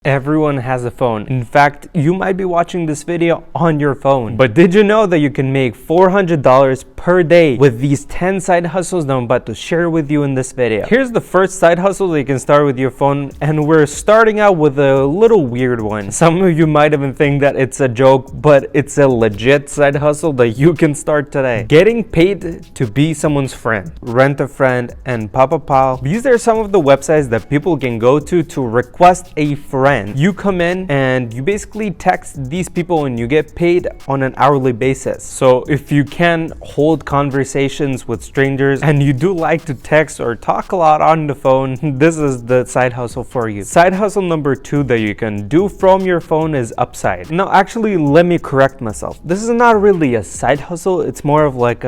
Everyone has a phone. In fact, you might be watching this video on your phone. But did you know that you can make $400 per day with these 10 side hustles that I'm about to share with you in this video? Here's the first side hustle that you can start with your phone, and we're starting out with a little weird one. Some of you might even think that it's a joke, but it's a legit side hustle that you can start today. Getting paid to be someone's friend. Rent a Friend and Papa Pal. These are some of the websites that people can go to request a friend. You come in and you basically text these people and you get paid on an hourly basis. So if you can hold conversations with strangers and you do like to text or talk a lot on the phone, this is the side hustle for you. Side hustle number 2 that you can do from your phone is Upside. Now actually, let me correct myself. This is not really a side hustle. It's more of like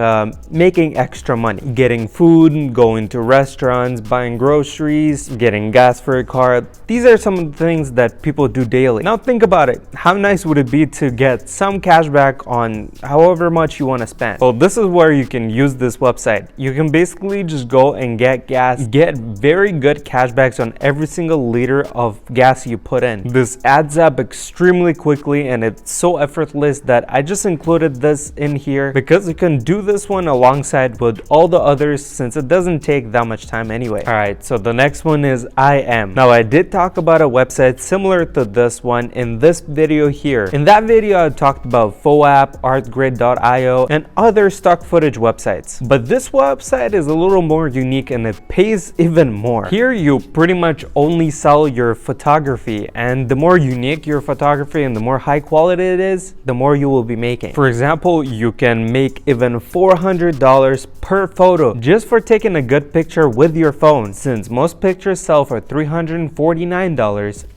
making extra money. Getting food, going to restaurants, buying groceries, getting gas for a car. These are some of the things that people do daily. Now think about it. How nice would it be to get some cash back on however much you want to spend? Well, this is where you can use this website. You can basically just go and get gas, get very good cashbacks on every single liter of gas you put in. This adds up extremely quickly and it's so effortless that I just included this in here because you can do this one alongside with all the others since it doesn't take that much time anyway. Alright, so the next one is EyeEm. Now I did talk about a website similar to this one in this video here. In that video I talked about FOAP, artgrid.io and other stock footage websites. But this website is a little more unique and it pays even more. Here you pretty much only sell your photography, and the more unique your photography and the more high quality it is, the more you will be making. For example, you can make even $400 per photo just for taking a good picture with your phone. Since most pictures sell for $349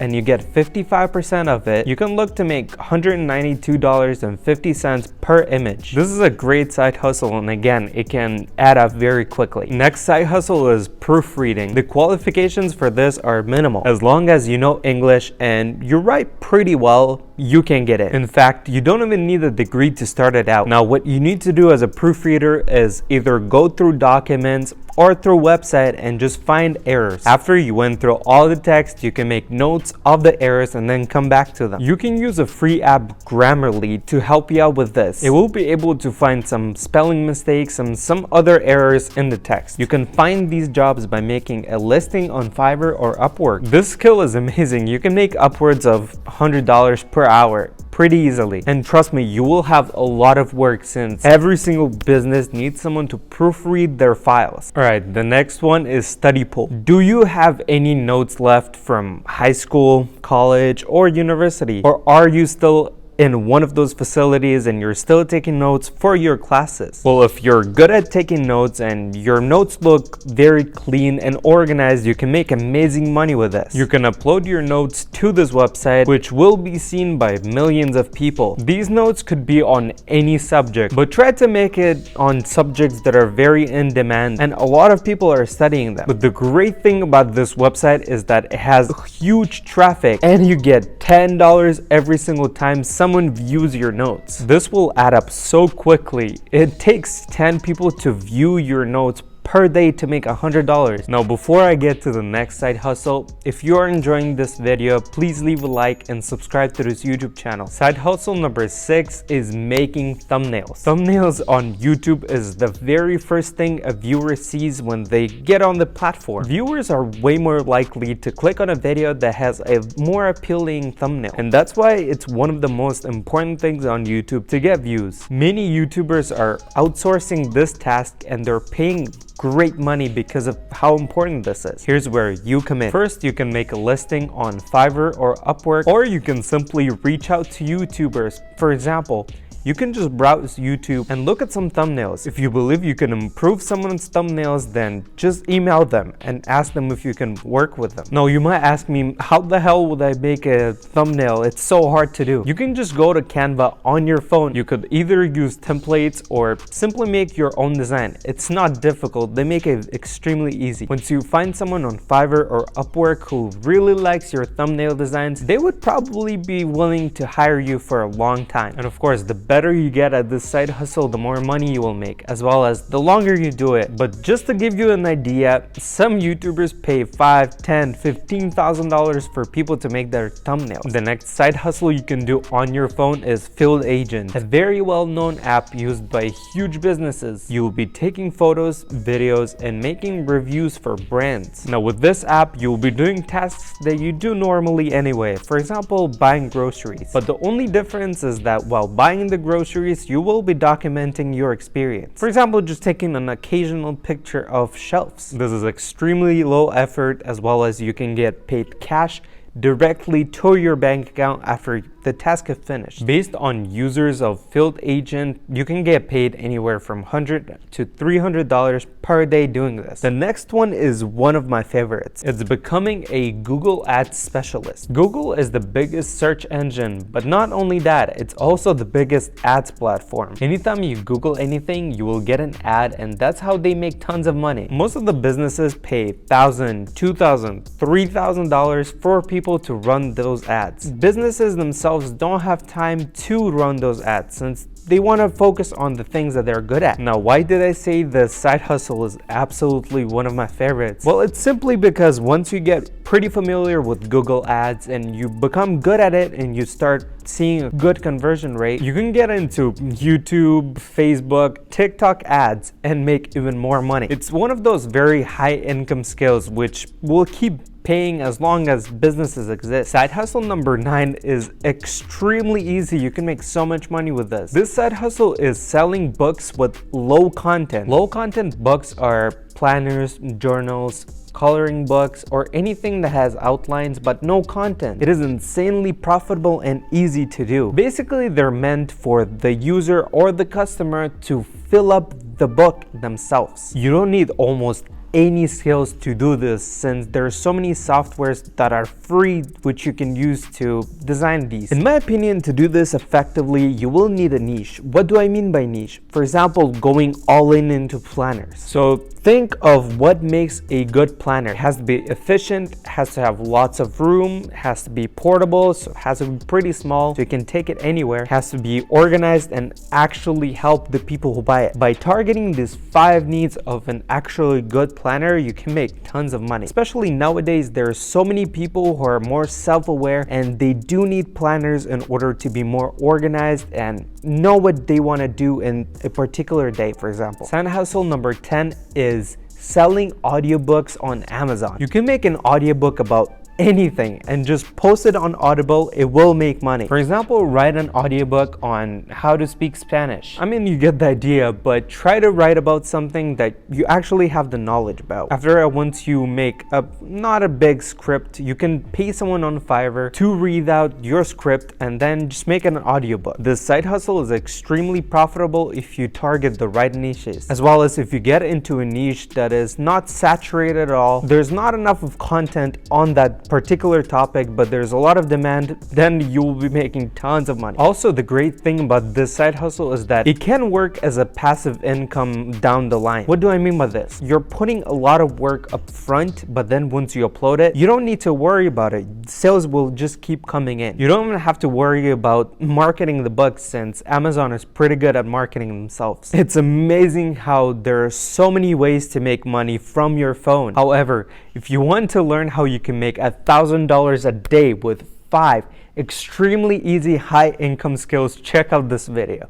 and you get 55% of it, you can look to make $192.50 per image. This is a great side hustle, and again, it can add up very quickly. Next side hustle is proofreading. The qualifications for this are minimal. As long as you know English and you write pretty well, you can get it. In fact, you don't even need a degree to start it out. Now, what you need to do as a proofreader is either go through documents or through website and just find errors. After you went through all the text, you can make notes of the errors and then come back to them. You can use a free app, Grammarly, to help you out with this. It will be able to find some spelling mistakes and some other errors in the text. You can find these jobs by making a listing on Fiverr or Upwork. This skill is amazing. You can make upwards of $100 per hour pretty easily, and trust me, you will have a lot of work since every single business needs someone to proofread their files. Alright, the next one is StudyPool. Do you have any notes left from high school, college, or university? Or are you still in one of those facilities and you're still taking notes for your classes? Well, if you're good at taking notes and your notes look very clean and organized, you can make amazing money with this. You can upload your notes to this website, which will be seen by millions of people. These notes could be on any subject, but try to make it on subjects that are very in demand and a lot of people are studying them. But the great thing about this website is that it has huge traffic and you get $10 every single time someone views your notes. This will add up so quickly. It takes 10 people to view your notes per day to make $100. Now, before I get to the next side hustle, if you are enjoying this video, please leave a like and subscribe to this YouTube channel. Side hustle number 6 is making thumbnails. Thumbnails on YouTube is the very first thing a viewer sees when they get on the platform. Viewers are way more likely to click on a video that has a more appealing thumbnail, and that's why it's one of the most important things on YouTube to get views. Many YouTubers are outsourcing this task and they're paying great money because of how important this is. Here's where you come in. First, you can make a listing on Fiverr or Upwork, or you can simply reach out to YouTubers. For example, you can just browse YouTube and look at some thumbnails. If you believe you can improve someone's thumbnails, then just email them and ask them if you can work with them. Now, you might ask me, how the hell would I make a thumbnail? It's so hard to do. You can just go to Canva on your phone. You could either use templates or simply make your own design. It's not difficult. They make it extremely easy. Once you find someone on Fiverr or Upwork who really likes your thumbnail designs, they would probably be willing to hire you for a long time. And of course, the best better you get at this side hustle, the more money you will make, as well as the longer you do it. But just to give you an idea, some YouTubers pay $5, $10, $15,000 for people to make their thumbnails. The next side hustle you can do on your phone is Field Agent, a very well-known app used by huge businesses. You will be taking photos, videos, and making reviews for brands. Now with this app, you will be doing tasks that you do normally anyway. For example, buying groceries. But the only difference is that while buying the groceries, you will be documenting your experience. For example, just taking an occasional picture of shelves. This is extremely low effort, as well as you can get paid cash directly to your bank account after the task is finished. Based on users of Field Agent, you can get paid anywhere from $100 to $300 per day doing this. The next one is one of my favorites. It's becoming a Google Ads specialist. Google is the biggest search engine, but not only that, it's also the biggest ads platform. Anytime you Google anything, you will get an ad, and that's how they make tons of money. Most of the businesses pay $1,000, $2,000, $3,000 for people to run those ads. Businesses themselves don't have time to run those ads since they want to focus on the things that they're good at. Now, why did I say the side hustle is absolutely one of my favorites? Well, it's simply because once you get pretty familiar with Google Ads and you become good at it and you start seeing a good conversion rate, you can get into YouTube, Facebook, TikTok ads and make even more money. It's one of those very high income skills which will keep paying as long as businesses exist. Side hustle number 9 is extremely easy. You can make so much money with this. This side hustle is selling books with low content. Low content books are planners, journals, coloring books, or anything that has outlines but no content. It is insanely profitable and easy to do. Basically, they're meant for the user or the customer to fill up the book themselves. You don't need almost any skills to do this, since there are so many softwares that are free which you can use to design these. In my opinion, to do this effectively, you will need a niche. What do I mean by niche? For example, going all in into planners. So think of what makes a good planner. It has to be efficient, has to have lots of room, has to be portable, so it has to be pretty small so you can take it anywhere, has to be organized and actually help the people who buy it. By targeting these 5 needs of an actually good planner, you can make tons of money. Especially nowadays, there are so many people who are more self-aware and they do need planners in order to be more organized and know what they want to do in a particular day, for example. Side hustle number 10 is selling audiobooks on Amazon. You can make an audiobook about anything and just post it on Audible. It will make money. For example, write an audiobook on how to speak Spanish. I mean, you get the idea, but try to write about something that you actually have the knowledge about. After once you make not a big script, you can pay someone on Fiverr to read out your script and then just make an audiobook. This side hustle is extremely profitable if you target the right niches, as well as if you get into a niche that is not saturated at all, there's not enough of content on that particular topic, but there's a lot of demand, then you will be making tons of money. Also, the great thing about this side hustle is that it can work as a passive income down the line. What do I mean by this? You're putting a lot of work up front, but then once you upload it, you don't need to worry about it. Sales will just keep coming in. You don't even have to worry about marketing the book, since Amazon is pretty good at marketing themselves. It's amazing how there are so many ways to make money from your phone. However, if you want to learn how you can make $1,000 a day with 5 extremely easy high income skills, check out this video.